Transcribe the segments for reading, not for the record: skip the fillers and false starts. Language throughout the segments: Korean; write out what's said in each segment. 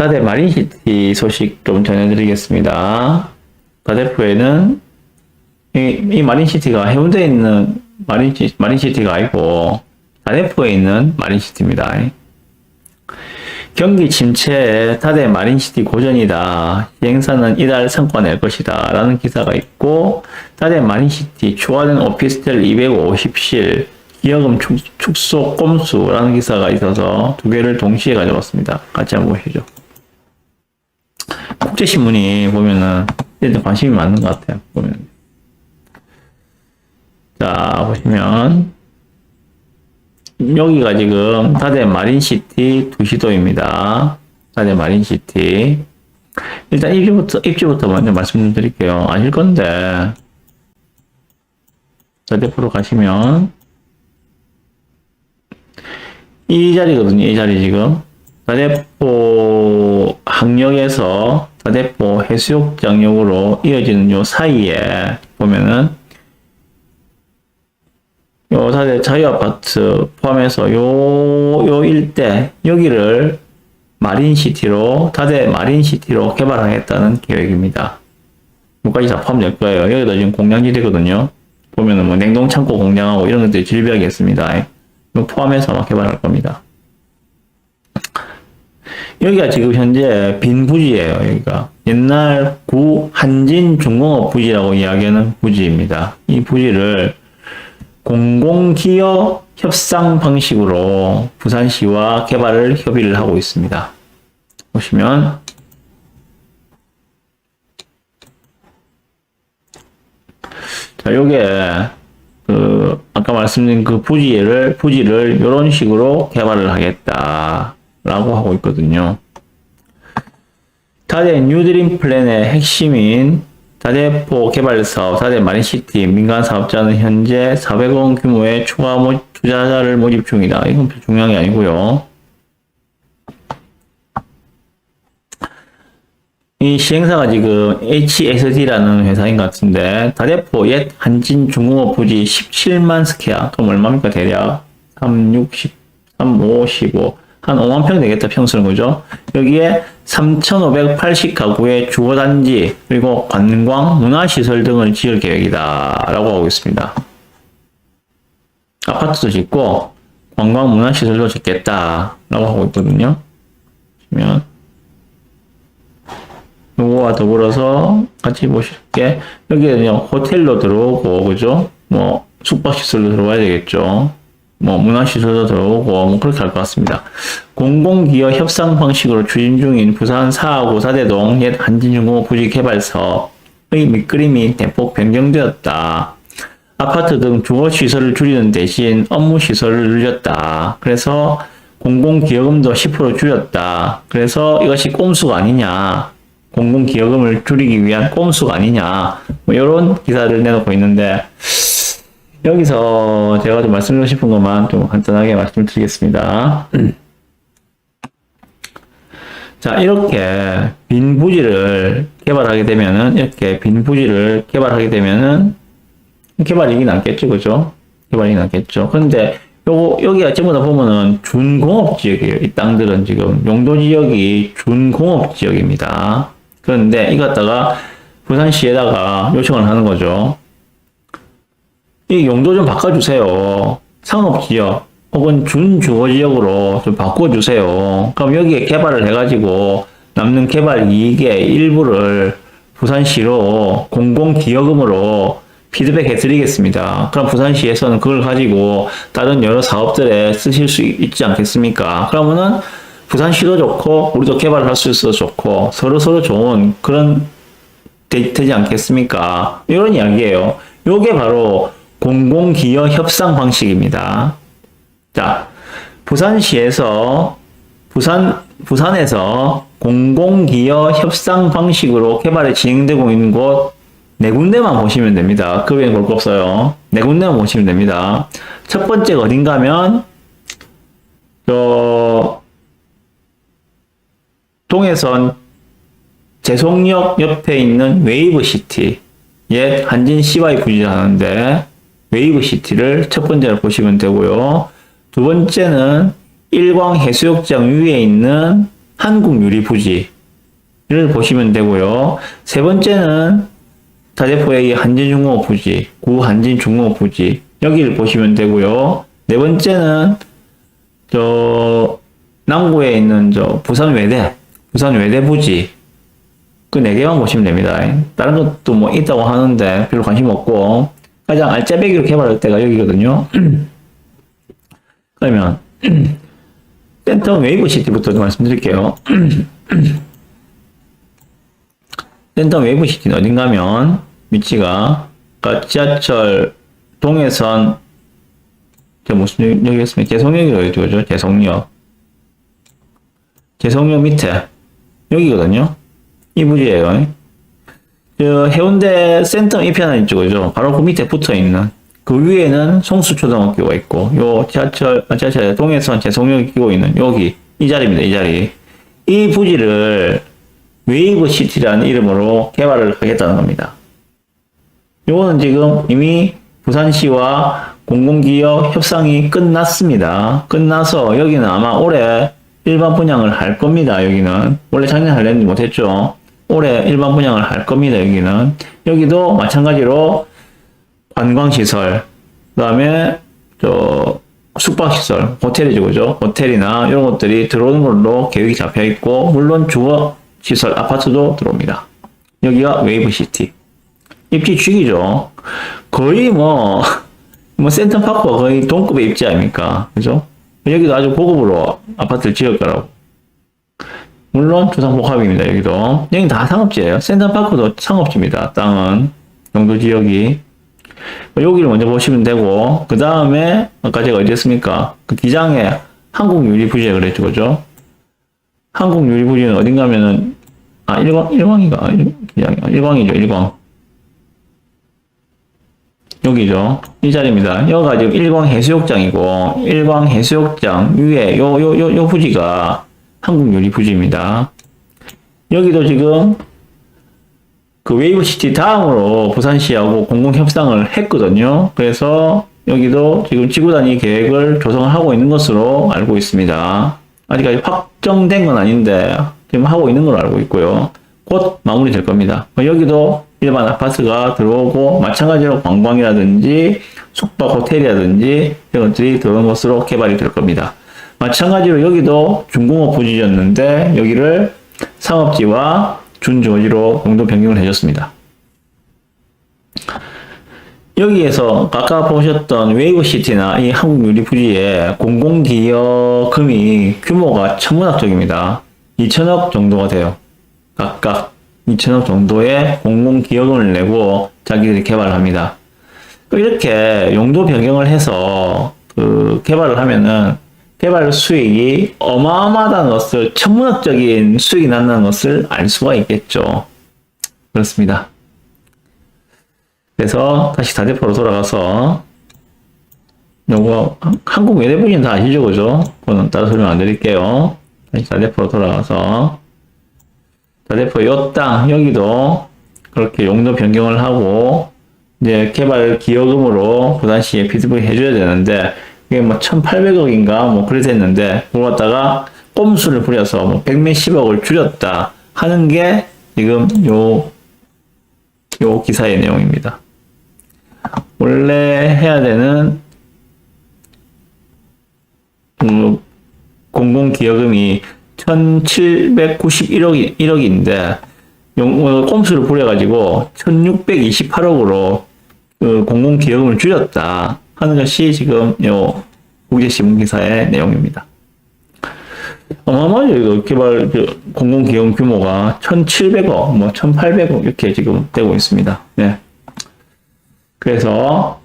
다대 마린시티 소식 좀 전해드리겠습니다. 다대포에는 이 마린시티가 해운대에 있는 마린시티가 아니고 다대포에 있는 마린시티입니다. 경기 침체에 다대 마린시티 고전이다. 시행사는 이달 성과 낼 것이다. 라는 기사가 있고, 다대 마린시티 추가된 오피스텔 250실 기여금 축소 꼼수라는 기사가 있어서 두 개를 동시에 가져왔습니다. 같이 한번 보시죠. 국제신문이 보면은 일단 관심이 많은 것 같아요. 보면. 자, 보시면 여기가 지금 다대 마린시티 2시도입니다. 다대 마린시티. 일단 입지부터 먼저 말씀드릴게요. 아실 건데, 다대포로 가시면, 이 자리거든요. 이 자리 지금. 다대포 항역에서 다대포 해수욕장역으로 이어지는 요 사이에 보면은, 요 다대 자유아파트 포함해서 요 일대, 여기를 마린시티로, 다대 마린시티로 개발하겠다는 계획입니다. 여기까지 다 포함될 거예요. 여기도 지금 공장지대거든요. 보면은 뭐 냉동창고 공장하고 이런 것들이 질비하게 있습니다. 이거 포함해서 막 개발할 겁니다. 여기가 지금 현재 빈 부지예요. 여기가 옛날 구 한진 중공업 부지라고 이야기하는 부지입니다. 이 부지를 공공기업 협상 방식으로 부산시와 개발을 협의를 하고 있습니다. 보시면 자, 요게 아까 말씀드린 그 부지를 이런 식으로 개발을 하겠다라고 하고 있거든요. 다대 뉴드림 플랜의 핵심인 다대포 개발 사업, 다대 마린시티 민간 사업자는 현재 400억 원 규모의 추가 투자자를 모집 중이다. 이건 별 중요한 게 아니고요. 이 시행사가 지금 HSD라는 회사인 것 같은데, 다대포 옛 한진중공업 부지 17만 스퀘어, 그럼 얼마입니까? 대략 3, 60, 3, 5, 15, 한 5만 평 되겠다, 평수는 그죠? 여기에 3,580가구의 주거단지, 그리고 관광, 문화시설 등을 지을 계획이다 라고 하고 있습니다. 아파트도 짓고 관광, 문화시설도 짓겠다 라고 하고 있거든요. 보시면 요거와 더불어서 같이 보실게, 여기에는 호텔로 들어오고, 그죠? 뭐 숙박시설도 들어와야 되겠죠. 뭐 문화시설도 들어오고 뭐 그렇게 할 것 같습니다. 공공기업 협상 방식으로 추진 중인 부산 4하구 4대동 옛 한진중공업 부지 개발 사업의 밑그림이 대폭 변경되었다. 아파트 등 주거시설을 줄이는 대신 업무시설을 늘렸다. 그래서 공공기여금도 10% 줄였다. 그래서 이것이 꼼수가 아니냐. 공공기여금을 줄이기 위한 꼼수가 아니냐. 뭐 이런 기사를 내놓고 있는데, 여기서 제가 좀 말씀드리고 싶은 것만 좀 간단하게 말씀드리겠습니다. 자, 이렇게 빈 부지를 개발하게 되면은, 개발이익이 남겠죠, 그죠? 개발이익이 남겠죠. 근데, 여기가 전부 다 보면은 준공업 지역이에요. 이 땅들은 지금 용도 지역이 준공업 지역입니다. 그런데 이거 갖다가 부산시에다가 요청을 하는 거죠. 이 용도 좀 바꿔주세요. 상업지역 혹은 준주거지역으로 좀 바꿔주세요. 그럼 여기에 개발을 해가지고 남는 개발 이익의 일부를 부산시로 공공기여금으로 피드백 해드리겠습니다. 그럼 부산시에서는 그걸 가지고 다른 여러 사업들에 쓰실 수 있지 않겠습니까? 그러면은 부산시도 좋고 우리도 개발을 할 수 있어서 좋고 서로 좋은 그런 되지 않겠습니까? 이런 이야기예요. 요게 바로 공공기여 협상 방식입니다. 자, 부산에서 공공기여 협상 방식으로 개발이 진행되고 있는 곳 네 군데만 보시면 됩니다. 그 외에는 볼 거 없어요. 네 군데만 보시면 됩니다. 첫 번째가 어딘가 하면 동해선 제송역 옆에 있는 웨이브시티, 옛 한진 CY 부지라는데 웨이브시티를 첫 번째로 보시면 되고요. 두 번째는 일광 해수욕장 위에 있는 한국유리부지를 보시면 되고요. 세 번째는 다대포의 한진중공업 부지, 구한진중공업 부지 여기를 보시면 되고요. 네 번째는 남구에 있는 부산외대 부지 그 네 개만 보시면 됩니다. 다른 것도 뭐 있다고 하는데 별로 관심 없고 가장 알짜배기로 개발할 때가 여기거든요. 그러면 센터 웨이브시티부터 좀 말씀드릴게요. 센터 웨이브시티는 어딘가면 위치가 그러니까 지하철 동해선 무슨 역이었으면 재송역이죠. 재송역 밑에 여기거든요. 이 부지예요. 해운대 센터 이편은 이쪽이죠. 바로 그 밑에 붙어 있는 그 위에는 송수초등학교가 있고 요 지하철 동해선 재송역이 끼고 있는 여기 이 자리입니다. 이 자리. 이 부지를 웨이브시티라는 이름으로 개발을 하겠다는 겁니다. 요거는 지금 이미 부산시와 공공기업 협상이 끝났습니다. 끝나서 여기는 아마 올해 일반 분양을 할 겁니다. 여기는 원래 작년에 하려는지 못했죠. 올해 일반 분양을 할 겁니다. 여기는 여기도 마찬가지로 관광시설, 그 다음에 숙박시설, 호텔이죠, 그죠? 호텔이나 이런 것들이 들어오는 걸로 계획이 잡혀 있고 물론 주거시설 아파트도 들어옵니다. 여기가 웨이브시티. 입지 죽이죠. 거의 뭐 센터파크가 거의 동급의 입지 아닙니까? 그죠? 여기도 아주 고급으로 아파트를 지을 거라고. 물론 주상복합입니다. 여기는 다 상업지예요. 센터파크도 상업지입니다. 땅은 용도 지역이. 여기를 먼저 보시면 되고 그 다음에 아까 제가 어디 했습니까? 그 기장에 한국유리부지에 그랬죠, 그죠? 한국유리부지는 어딘가면은 일광이죠. 일광. 여기죠. 이 자리입니다. 여기가 지금 일광해수욕장이고, 일광해수욕장 위에 요 부지가 한국유리부지입니다. 여기도 지금 그 웨이브시티 다음으로 부산시하고 공공협상을 했거든요. 그래서 여기도 지금 지구단위 계획을 조성을 하고 있는 것으로 알고 있습니다. 아직까지 확정된 건 아닌데, 지금 하고 있는 걸로 알고 있고요. 곧 마무리 될 겁니다. 여기도 일반 아파트가 들어오고 마찬가지로 관광이라든지 숙박 호텔이라든지 이런 것들이 들어오는 것으로 개발이 될 겁니다. 마찬가지로 여기도 중공업 부지였는데 여기를 상업지와 준주거지로 용도 변경을 해줬습니다. 여기에서 아까 보셨던 웨이브시티나 이 한국유리부지의 공공기여금이 규모가 천문학적입니다. 2천억 정도가 돼요. 각각 2천억 정도의 공공기여금을 내고 자기들이 개발을 합니다. 이렇게 용도 변경을 해서 개발을 하면은 개발 수익이 어마어마하다는 것을, 천문학적인 수익이 난다는 것을 알 수가 있겠죠. 그렇습니다. 그래서 다시 다대포로 돌아가서 요거 한국외대부지는 다 아시죠, 그죠? 그거는 따로 설명 안 드릴게요. 다시 다대포로 돌아가서 다대포 요 땅 여기도 그렇게 용도 변경을 하고 이제 개발 기여금으로 부산시에 피드백 해줘야 되는데 이게 뭐 1,800억인가 뭐 그래서 했는데 그걸 갖다가 꼼수를 부려서 뭐 100몇십억을 줄였다 하는 게 지금 요 기사의 내용입니다. 원래 해야 되는 공공기여금이 1,791억인데 꼼수를 부려가지고 1,628억으로 공공기여금을 줄였다 하는 것이 지금 요 국제신문기사의 내용입니다. 어마어마하죠. 이거 개발 공공기여금 규모가 1,700억, 뭐 1,800억 이렇게 지금 되고 있습니다. 네. 그래서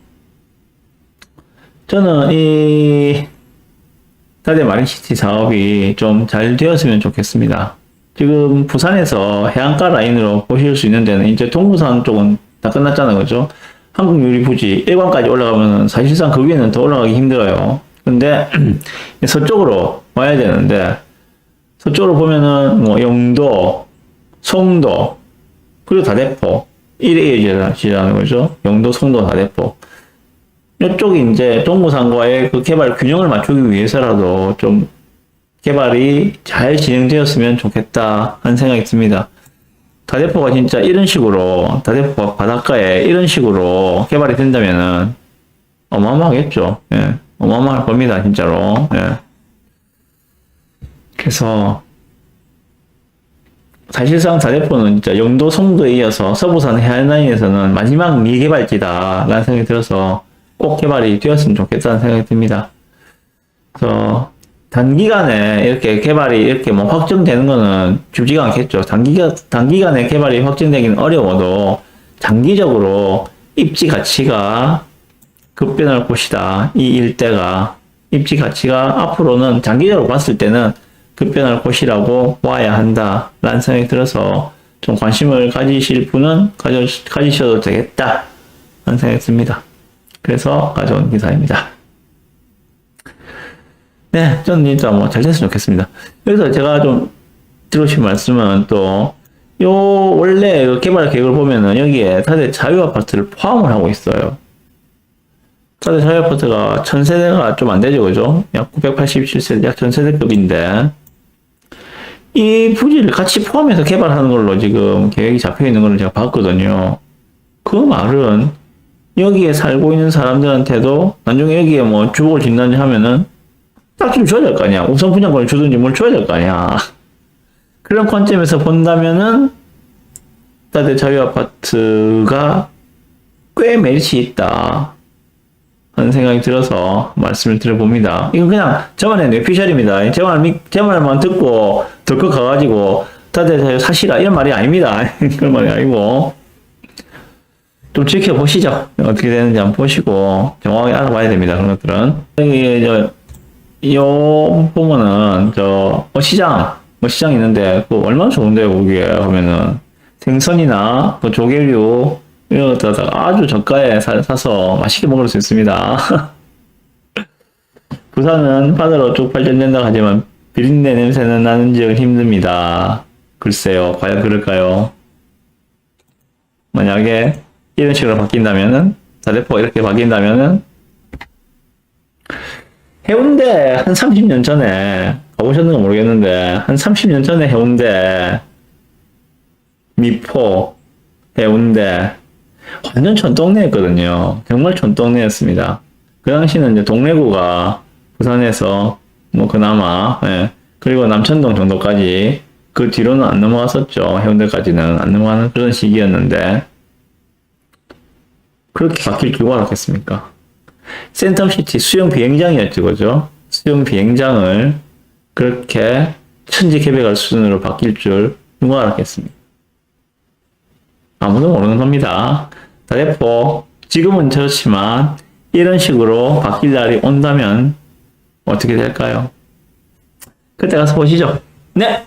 저는 이 다대 마린시티 사업이 좀 잘 되었으면 좋겠습니다. 지금 부산에서 해안가 라인으로 보실 수 있는 데는 이제 동부산 쪽은 다 끝났잖아요. 그죠? 한국유리부지 1관까지 올라가면 사실상 그 위에는 더 올라가기 힘들어요. 근데 서쪽으로 와야 되는데 서쪽으로 보면은 뭐 영도, 송도, 그리고 다대포 이래 이어지는 거죠. 영도, 송도, 다대포. 이쪽이 이제 동부산과의 그 개발 균형을 맞추기 위해서라도 좀 개발이 잘 진행되었으면 좋겠다 하는 생각이 듭니다. 다대포가 진짜 이런 식으로, 다대포가 바닷가에 이런 식으로 개발이 된다면은 어마어마하겠죠. 예. 어마어마할 겁니다, 진짜로. 예. 그래서 사실상 다대포는 진짜 영도 송도에 이어서 서부산 해안라인에서는 마지막 미개발지다라는 생각이 들어서 꼭 개발이 되었으면 좋겠다는 생각이 듭니다. 그래서 단기간에 이렇게 개발이 이렇게 뭐 확정되는 거는 쉽지가 않겠죠. 단기간에 개발이 확정되기는 어려워도 장기적으로 입지 가치가 급변할 곳이다. 이 일대가 입지 가치가 앞으로는 장기적으로 봤을 때는 급변할 곳이라고 봐야 한다라는 생각이 들어서 좀 관심을 가지실 분은 가지셔도 되겠다 하는 생각이 듭니다. 그래서 가져온 기사입니다. 네, 저는 진짜 뭐 잘 됐으면 좋겠습니다. 여기서 제가 좀 드리고 말씀은 또, 원래 그 개발 계획을 보면은 여기에 다대 자유아파트를 포함을 하고 있어요. 다대 자유아파트가 1000세대가 좀 안 되죠, 그죠? 약 987세대, 약 1000세대급인데, 이 부지를 같이 포함해서 개발하는 걸로 지금 계획이 잡혀 있는 걸 제가 봤거든요. 그 말은 여기에 살고 있는 사람들한테도 나중에 여기에 뭐 주택을 짓는지 하면은 딱 좀 줘야 될 거 아니야. 우선 분양권을 주든지 뭘 줘야 될 거 아니야. 그런 관점에서 본다면은 다대 자유아파트가 꽤 메리트 있다 하는 생각이 들어서 말씀을 드려봅니다. 이건 그냥 저만의 뇌피셜입니다. 제 말만 듣고 덜컥 가가지고 다대 자유 사시라 이런 말이 아닙니다. 그런 말이 아니고 좀 지켜보시죠. 어떻게 되는지 한번 보시고 정확하게 알아봐야 됩니다. 그런 것들은. 여기 요 보면은 시장 있는데 그 얼마나 좋은데요. 거기에 보면은 생선이나 그 조개류 이런 것들다가 아주 저가에 사서 맛있게 먹을 수 있습니다. 부산은 바다로 쭉 발전된다고 하지만 비린내 냄새는 나는 지역은 힘듭니다. 글쎄요, 과연 그럴까요? 만약에 이런 식으로 바뀐다면은, 다대포가 이렇게 바뀐다면은, 해운대 한 30년 전에, 가보셨는지 모르겠는데, 한 30년 전에 해운대, 미포, 해운대, 완전 촌동네였거든요. 정말 촌동네였습니다. 그 당시는 이제 동래구가 부산에서, 뭐, 그나마, 예. 그리고 남천동 정도까지, 그 뒤로는 안 넘어갔었죠. 해운대까지는 안 넘어가는 그런 시기였는데, 그렇게 바뀔 줄 알았겠습니까? 센텀시티 수영 비행장이었죠, 그죠? 수영 비행장을 그렇게 천지개벽할 수준으로 바뀔 줄 누가 알았겠습니까? 아무도 모르는 겁니다. 다대포, 지금은 그렇지만 이런 식으로 바뀔 날이 온다면 어떻게 될까요? 그때 가서 보시죠. 네!